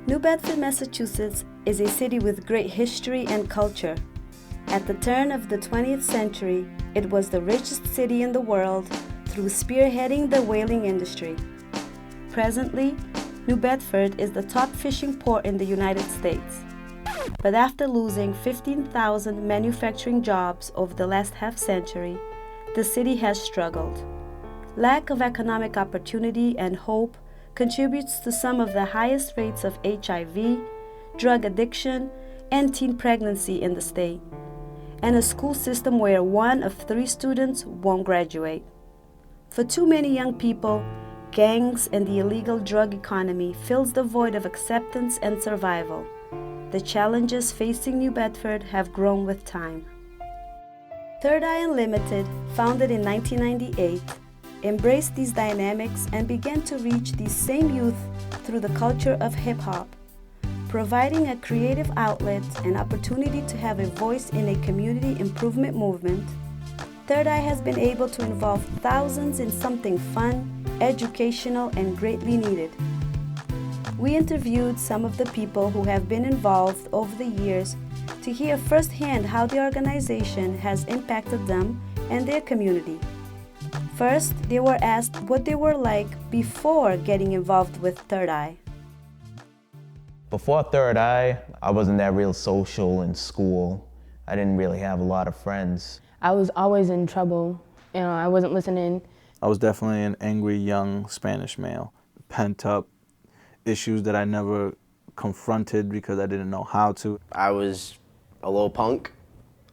New Bedford, Massachusetts is a city with great history and culture. At the turn of the 20th century, it was the richest city in the world through spearheading the whaling industry. Presently, New Bedford is the top fishing port in the United States. But after losing 15,000 manufacturing jobs over the last half-century, the city has struggled. Lack of economic opportunity and hope contributes to some of the highest rates of HIV, drug addiction, and teen pregnancy in the state, and a school system where 1 of 3 students won't graduate. For too many young people, gangs and the illegal drug economy fills the void of acceptance and survival. The challenges facing New Bedford have grown with time. Third Eye Unlimited, founded in 1998, embraced these dynamics and began to reach these same youth through the culture of hip-hop, providing a creative outlet and opportunity to have a voice in a community improvement movement. Third Eye has been able to involve thousands in something fun, educational, and greatly needed. We interviewed some of the people who have been involved over the years to hear firsthand how the organization has impacted them and their community. First, they were asked what they were like before getting involved with Third Eye. Before Third Eye, I wasn't that real social in school. I didn't really have a lot of friends. I was always in trouble. I wasn't listening. I was definitely an angry young Spanish male. Pent up issues that I never confronted because I didn't know how to. I was a little punk.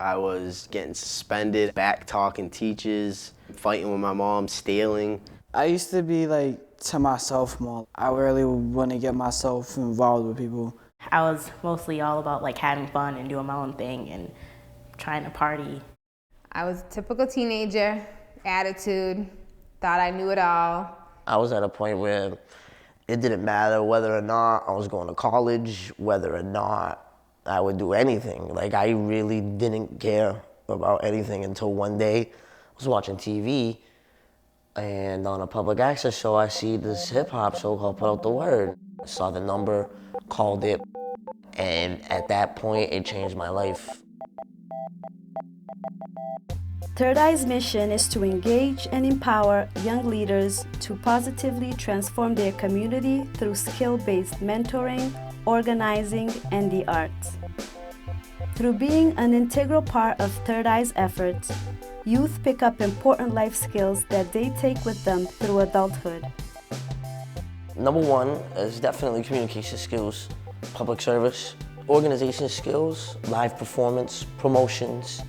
I was getting suspended, back talking teachers, fighting with my mom, stealing. I used to be to myself more. I really want to get myself involved with people. I was mostly all about having fun and doing my own thing and trying to party. I was a typical teenager, attitude, thought I knew it all. I was at a point where it didn't matter whether or not I was going to college, whether or not I would do anything. I really didn't care about anything until one day I was watching TV, and on a public access show I see this hip hop show called Put Out the Word. I saw the number, called it, and at that point it changed my life. Third Eye's mission is to engage and empower young leaders to positively transform their community through skill-based mentoring, organizing, and the arts. Through being an integral part of Third Eye's efforts, youth pick up important life skills that they take with them through adulthood. Number 1 is definitely communication skills, public service, organization skills, live performance, promotions,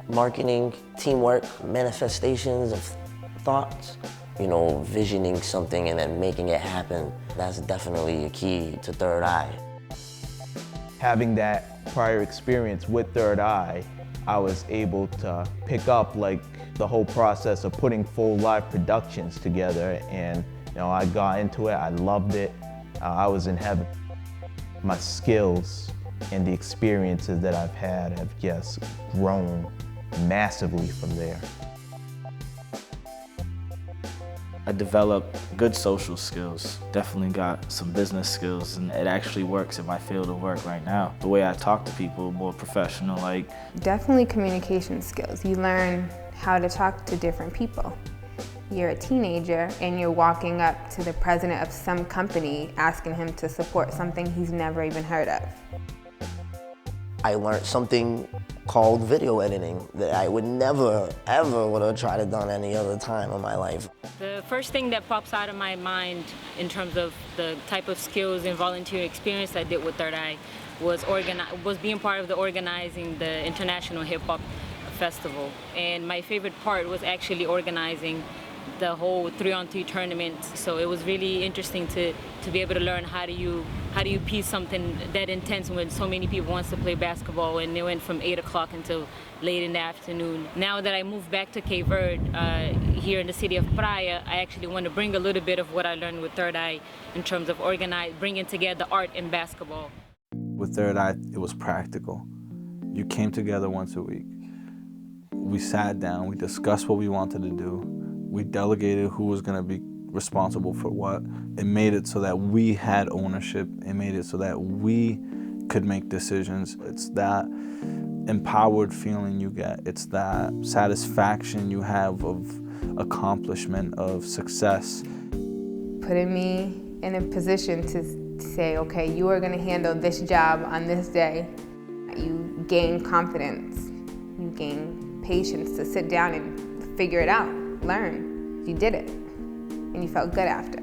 marketing, teamwork, manifestations of thoughts. Visioning something and then making it happen. That's definitely a key to Third Eye. Having that prior experience with Third Eye, I was able to pick up the whole process of putting full live productions together, and I got into it, I loved it, I was in heaven. My skills and the experiences that I've had have just grown massively from there. I developed good social skills, definitely got some business skills, and it actually works in my field of work right now. The way I talk to people, more professional, Definitely communication skills. You learn how to talk to different people. You're a teenager and you're walking up to the president of some company asking him to support something he's never even heard of. I learned something called video editing that I would never, ever would have tried to done any other time in my life. The first thing that pops out of my mind in terms of the type of skills and volunteer experience I did with Third Eye was being part of the organizing the International Hip Hop Festival. And my favorite part was actually organizing the whole 3-on-3 tournament. So it was really interesting to be able to learn how do you piece something that intense when so many people wants to play basketball, and they went from 8 o'clock until late in the afternoon. Now that I moved back to Cape Verde, here in the city of Praia, I actually want to bring a little bit of what I learned with Third Eye in terms of bringing together art and basketball. With Third Eye, it was practical. You came together once a week. We sat down, we discussed what we wanted to do. We delegated who was going to be responsible for what. It made it so that we had ownership. It made it so that we could make decisions. It's that empowered feeling you get. It's that satisfaction you have of accomplishment, of success. Putting me in a position to say, okay, you are gonna handle this job on this day. You gain confidence. You gain patience to sit down and figure it out, learn. You did it, and you felt good after.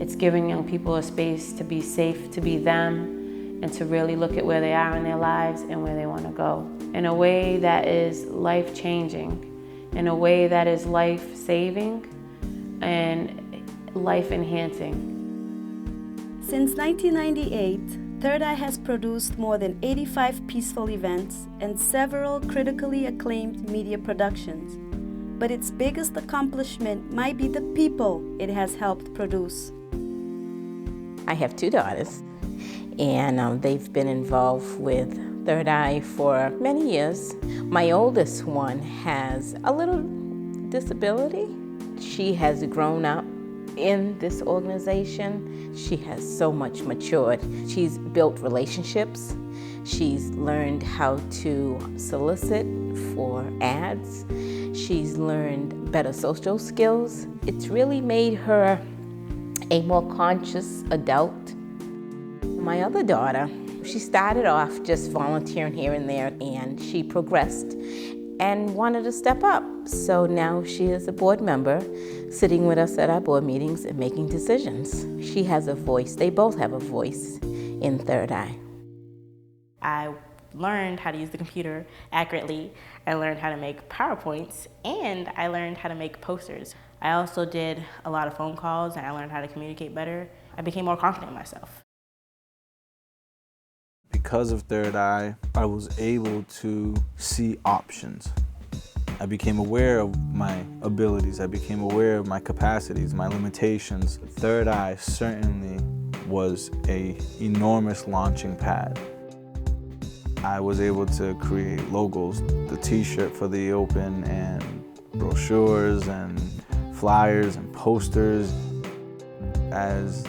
It's giving young people a space to be safe, to be them, and to really look at where they are in their lives and where they want to go in a way that is life-changing, in a way that is life-saving and life-enhancing. Since 1998, Third Eye has produced more than 85 peaceful events and several critically acclaimed media productions. But its biggest accomplishment might be the people it has helped produce. I have 2 daughters, and they've been involved with Third Eye for many years. My oldest one has a little disability. She has grown up in this organization. She has so much matured. She's built relationships. She's learned how to solicit for ads. She's learned better social skills. It's really made her a more conscious adult. My other daughter, she started off just volunteering here and there, and she progressed and wanted to step up. So now she is a board member, sitting with us at our board meetings and making decisions. She has a voice. They both have a voice in Third Eye. I learned how to use the computer accurately. I learned how to make PowerPoints, and I learned how to make posters. I also did a lot of phone calls, and I learned how to communicate better. I became more confident in myself. Because of Third Eye, I was able to see options. I became aware of my abilities. I became aware of my capacities, my limitations. Third Eye certainly was an enormous launching pad. I was able to create logos, the t-shirt for the Open, and brochures and flyers and posters. As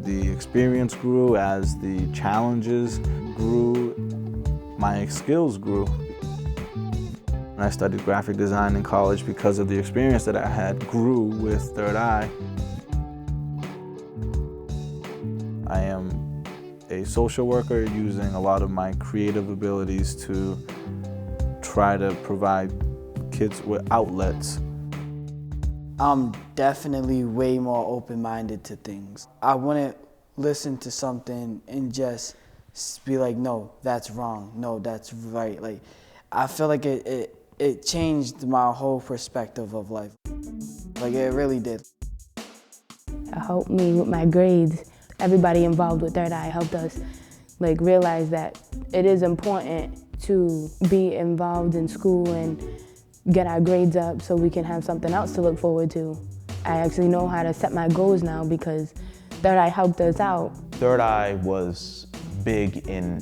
the experience grew, as the challenges grew, my skills grew. I studied graphic design in college because of the experience that I had grew with Third Eye. I am a social worker using a lot of my creative abilities to try to provide kids with outlets. I'm definitely way more open-minded to things. I wouldn't listen to something and just be like, no, that's wrong, no, that's right. Like, I feel like it changed my whole perspective of life. Like, it really did. It helped me with my grades. Everybody involved with Third Eye helped us realize that it is important to be involved in school and get our grades up so we can have something else to look forward to. I actually know how to set my goals now because Third Eye helped us out. Third Eye was big in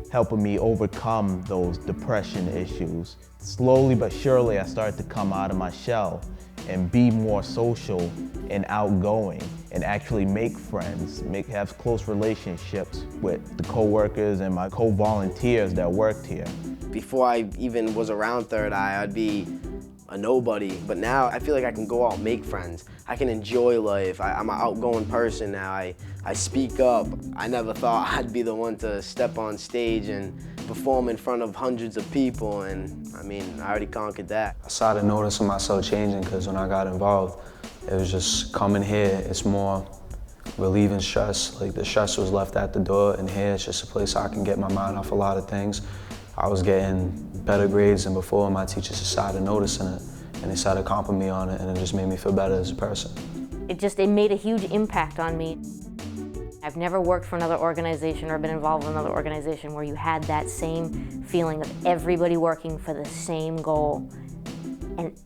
helping me overcome those depression issues. Slowly but surely, I started to come out of my shell and be more social and outgoing and actually make friends, have close relationships with the co-workers and my co-volunteers that worked here. Before I even was around Third Eye, I'd be a nobody, but now I feel like I can go out and make friends. I can enjoy life. I'm an outgoing person now. I speak up. I never thought I'd be the one to step on stage and perform in front of hundreds of people, and I mean, I already conquered that. I started noticing myself changing because when I got involved, it was just coming here, it's more relieving stress. Like, the stress was left at the door, and here it's just a place I can get my mind off a lot of things. I was getting better grades than before, and my teachers started noticing it, and they started comping me on it, and it just made me feel better as a person. It made a huge impact on me. I've never worked for another organization or been involved in another organization where you had that same feeling of everybody working for the same goal, and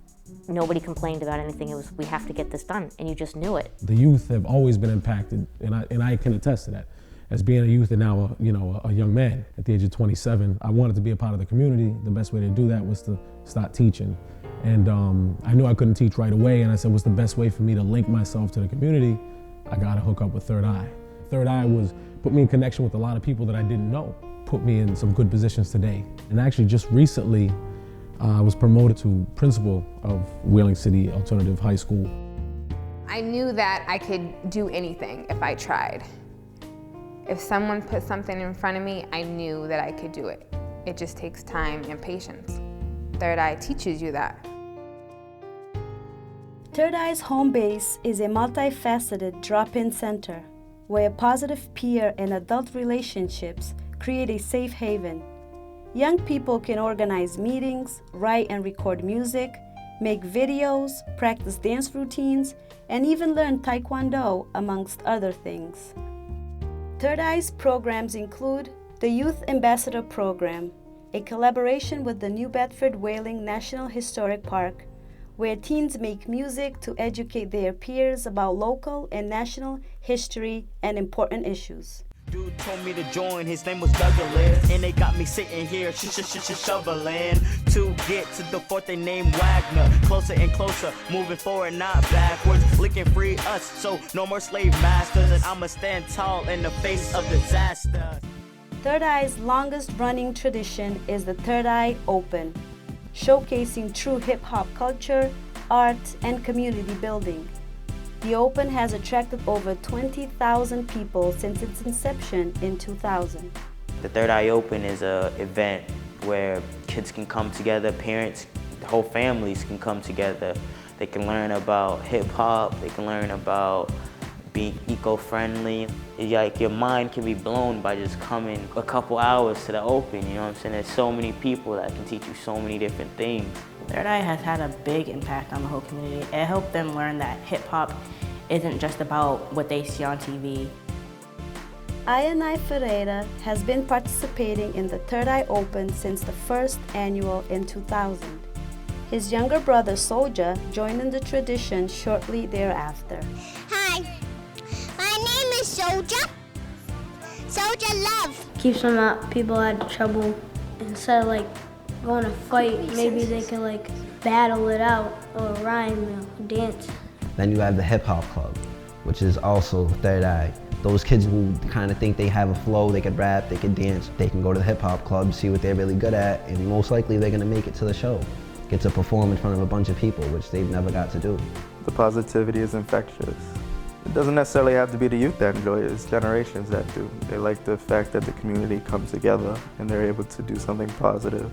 nobody complained about anything. It was, we have to get this done, and you just knew it. The youth have always been impacted, and I can attest to that. As being a youth and now a young man at the age of 27, I wanted to be a part of the community. The best way to do that was to start teaching And I knew I couldn't teach right away, and I said, what's the best way for me to link myself to the community? I gotta hook up with Third Eye. Third Eye put me in connection with a lot of people that I didn't know, put me in some good positions today. And actually just recently, I was promoted to principal of Wheeling City Alternative High School. I knew that I could do anything if I tried. If someone put something in front of me, I knew that I could do it. It just takes time and patience. Third Eye teaches you that. Third Eye's home base is a multifaceted drop-in center where positive peer and adult relationships create a safe haven. Young people can organize meetings, write and record music, make videos, practice dance routines, and even learn Taekwondo, amongst other things. Third Eye's programs include the Youth Ambassador Program, a collaboration with the New Bedford Whaling National Historic Park, where teens make music to educate their peers about local and national history and important issues. Dude told me to join, his name was Douglas, and they got me sitting here shoveling to get to the fort they named Wagner. Closer and closer, moving forward, not backwards. Licking free us, so no more slave masters, and I'ma stand tall in the face of disaster. Third Eye's longest running tradition is the Third Eye Open, showcasing true hip-hop culture, art, and community building. The Open has attracted over 20,000 people since its inception in 2000. The Third Eye Open is an event where kids can come together, parents, the whole families can come together. They can learn about hip-hop, they can learn about being eco-friendly. Like your mind can be blown by just coming a couple hours to the Open, you know what I'm saying? There's so many people that can teach you so many different things. Third Eye has had a big impact on the whole community. It helped them learn that hip-hop isn't just about what they see on TV. Ayanai Ferreira has been participating in the Third Eye Open since the first annual in 2000. His younger brother Soldier joined in the tradition shortly thereafter. Hi, my name is Soldier. Soldier Love. Keeps people out of trouble. Instead of like going to fight, maybe they can like battle it out or rhyme or dance. Then you have the hip hop club, which is also Third Eye. Those kids who kind of think they have a flow, they could rap, they could dance, they can go to the hip hop club, see what they're really good at, and most likely they're gonna make it to the show. Get to perform in front of a bunch of people, which they've never got to do. The positivity is infectious. It doesn't necessarily have to be the youth that enjoy it, it's generations that do. They like the fact that the community comes together and they're able to do something positive.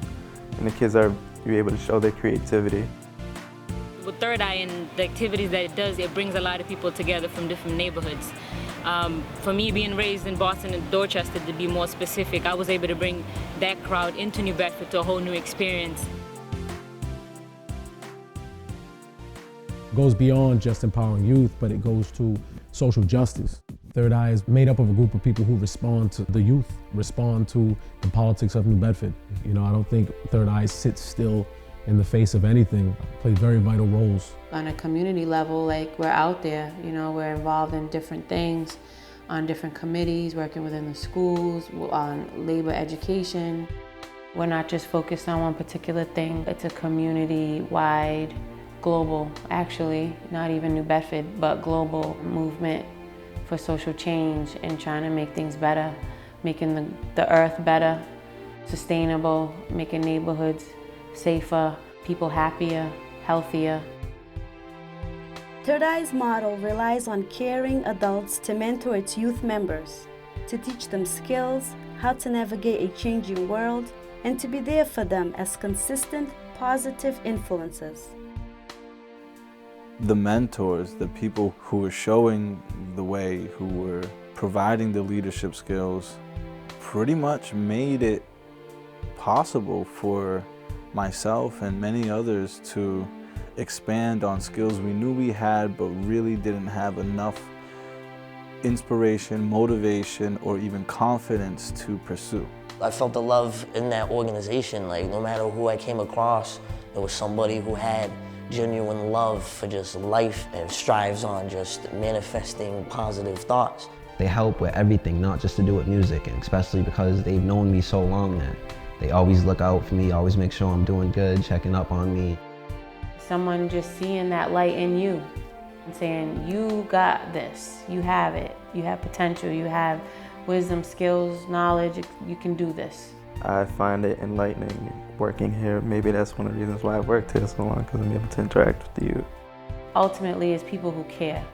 And the kids are able to show their creativity. With Third Eye and the activities that it does, it brings a lot of people together from different neighborhoods. For me, being raised in Boston and Dorchester, to be more specific, I was able to bring that crowd into New Bedford to a whole new experience. It goes beyond just empowering youth, but it goes to social justice. Third Eye is made up of a group of people who respond to the youth, respond to the politics of New Bedford. You know, I don't think Third Eye sits still in the face of anything, play very vital roles. On a community level, like we're out there, you know, we're involved in different things, on different committees, working within the schools, on labor education. We're not just focused on one particular thing, it's a community-wide, global, actually, not even New Bedford, but global movement for social change and trying to make things better, making the earth better, sustainable, making neighborhoods safer, people happier, healthier. Third Eye's model relies on caring adults to mentor its youth members, to teach them skills, how to navigate a changing world, and to be there for them as consistent, positive influences. The mentors, the people who were showing the way, who were providing the leadership skills, pretty much made it possible for myself and many others to expand on skills we knew we had but really didn't have enough inspiration, motivation, or even confidence to pursue. I felt the love in that organization. Like, no matter who I came across, there was somebody who had genuine love for just life and strives on just manifesting positive thoughts. They help with everything, not just to do with music, and especially because they've known me so long now. They always look out for me, always make sure I'm doing good, checking up on me. someone just seeing that light in you and saying, you got this, you have it, you have potential, you have wisdom, skills, knowledge, you can do this. I find it enlightening working here. Maybe that's one of the reasons why I've worked here so long, because I'm able to interact with the youth. Ultimately, it's people who care,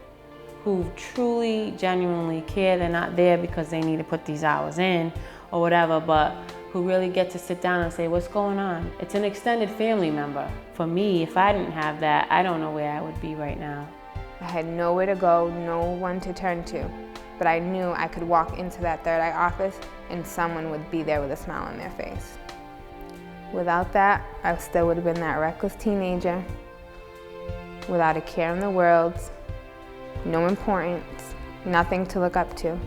who truly, genuinely care. They're not there because they need to put these hours in or whatever, but who really get to sit down and say, what's going on? It's an extended family member. For me, if I didn't have that, I don't know where I would be right now. I had nowhere to go, no one to turn to, but I knew I could walk into that Third Eye office and someone would be there with a smile on their face. Without that, I still would have been that reckless teenager, without a care in the world, no importance, nothing to look up to.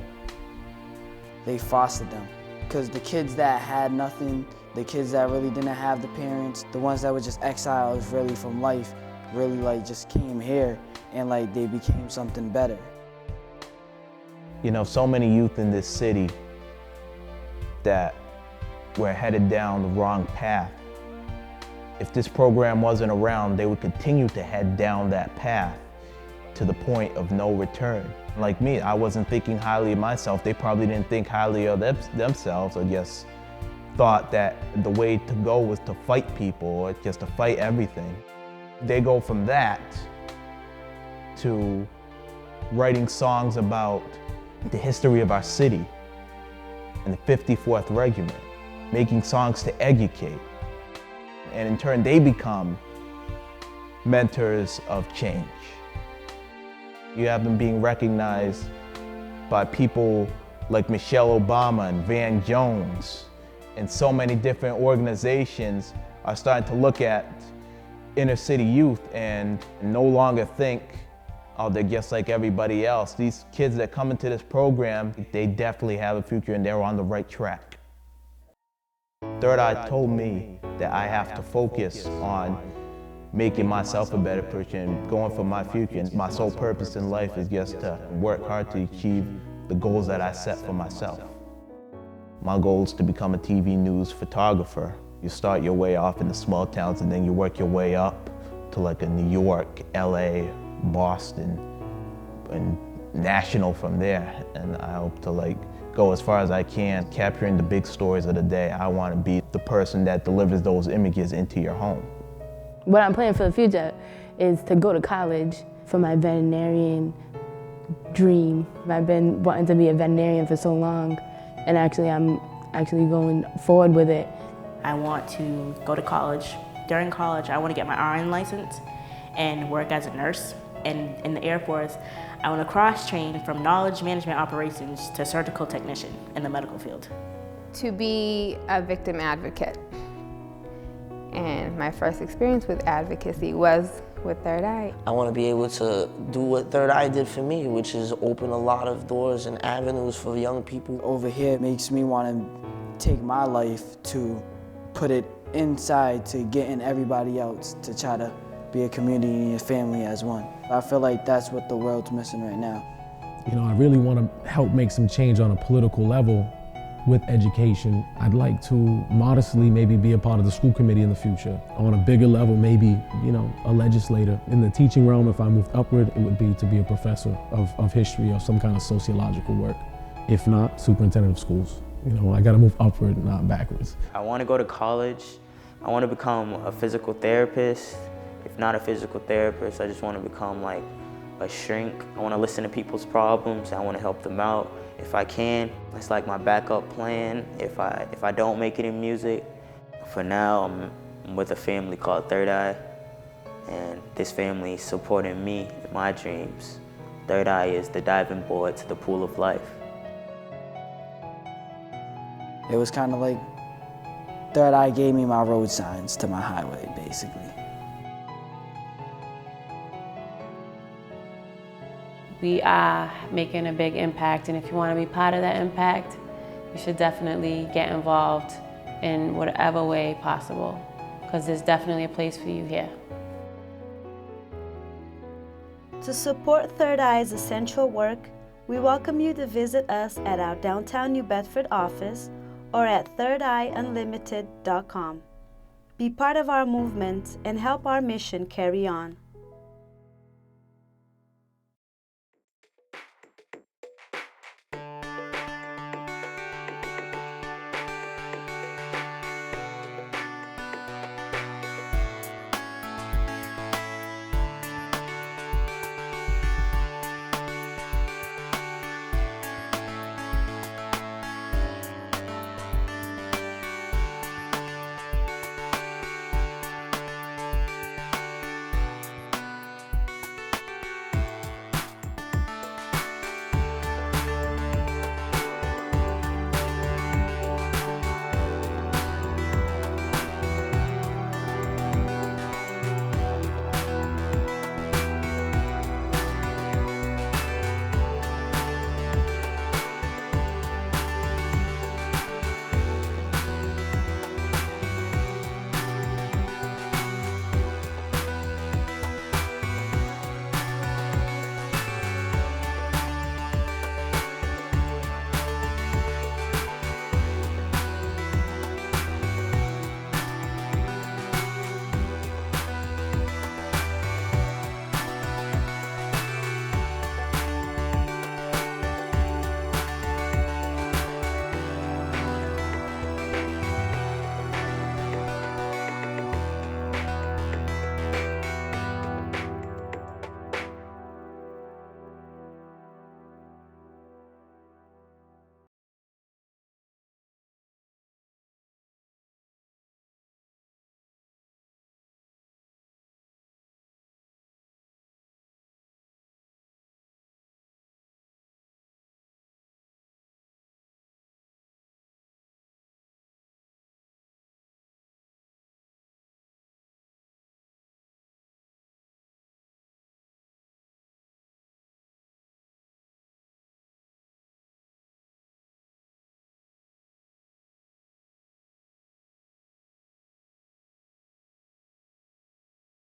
They fostered them, because the kids that had nothing, the kids that really didn't have the parents, the ones that were just exiles really from life, really like just came here and like they became something better. You know, so many youth in this city that were headed down the wrong path. If this program wasn't around, they would continue to head down that path to the point of no return. Like me, I wasn't thinking highly of myself. They probably didn't think highly of themselves, or just thought that the way to go was to fight people or just to fight everything. They go from that to writing songs about the history of our city and the 54th Regiment, making songs to educate. And in turn, they become mentors of change. You have them being recognized by people like Michelle Obama and Van Jones, and so many different organizations are starting to look at inner city youth and no longer think, oh, they're just like everybody else. These kids that come into this program, they definitely have a future and they're on the right track. Third Eye told me that I have to focus on making myself a better person, going for my future. And my sole purpose in life is just to work hard to achieve the goals that I set for myself. My goal is to become a TV news photographer. You start your way off in the small towns and then you work your way up to like a New York, LA, Boston, and national from there. And I hope to like go as far as I can, capturing the big stories of the day. I want to be the person that delivers those images into your home. What I'm planning for the future is to go to college for my veterinarian dream. I've been wanting to be a veterinarian for so long, and I'm actually going forward with it. I want to go to college. During college, I want to get my RN license and work as a nurse. And in the Air Force, I want to cross-train from knowledge management operations to surgical technician in the medical field. To be a victim advocate. And my first experience with advocacy was with Third Eye. I want to be able to do what Third Eye did for me, which is open a lot of doors and avenues for young people. Over here, it makes me want to take my life to put it inside to get in everybody else, to try to be a community and a family as one. I feel like that's what the world's missing right now. You know, I really want to help make some change on a political level with education. I'd like to modestly maybe be a part of the school committee in the future. On a bigger level, maybe, you know, a legislator. In the teaching realm, if I moved upward, it would be to be a professor of history or some kind of sociological work. If not, superintendent of schools. You know, I gotta move upward, not backwards. I want to go to college. I want to become a physical therapist. If not a physical therapist, I just want to become like a shrink. I want to listen to people's problems. I want to help them out if I can. It's like my backup plan if I don't make it in music. For now, I'm with a family called Third Eye, and this family is supporting me in my dreams. Third Eye is the diving board to the pool of life. It was kind of like Third Eye gave me my road signs to my highway, basically. We are making a big impact, and if you want to be part of that impact, you should definitely get involved in whatever way possible, because there's definitely a place for you here. To support Third Eye's essential work, we welcome you to visit us at our downtown New Bedford office or at thirdeyeunlimited.com. Be part of our movement and help our mission carry on.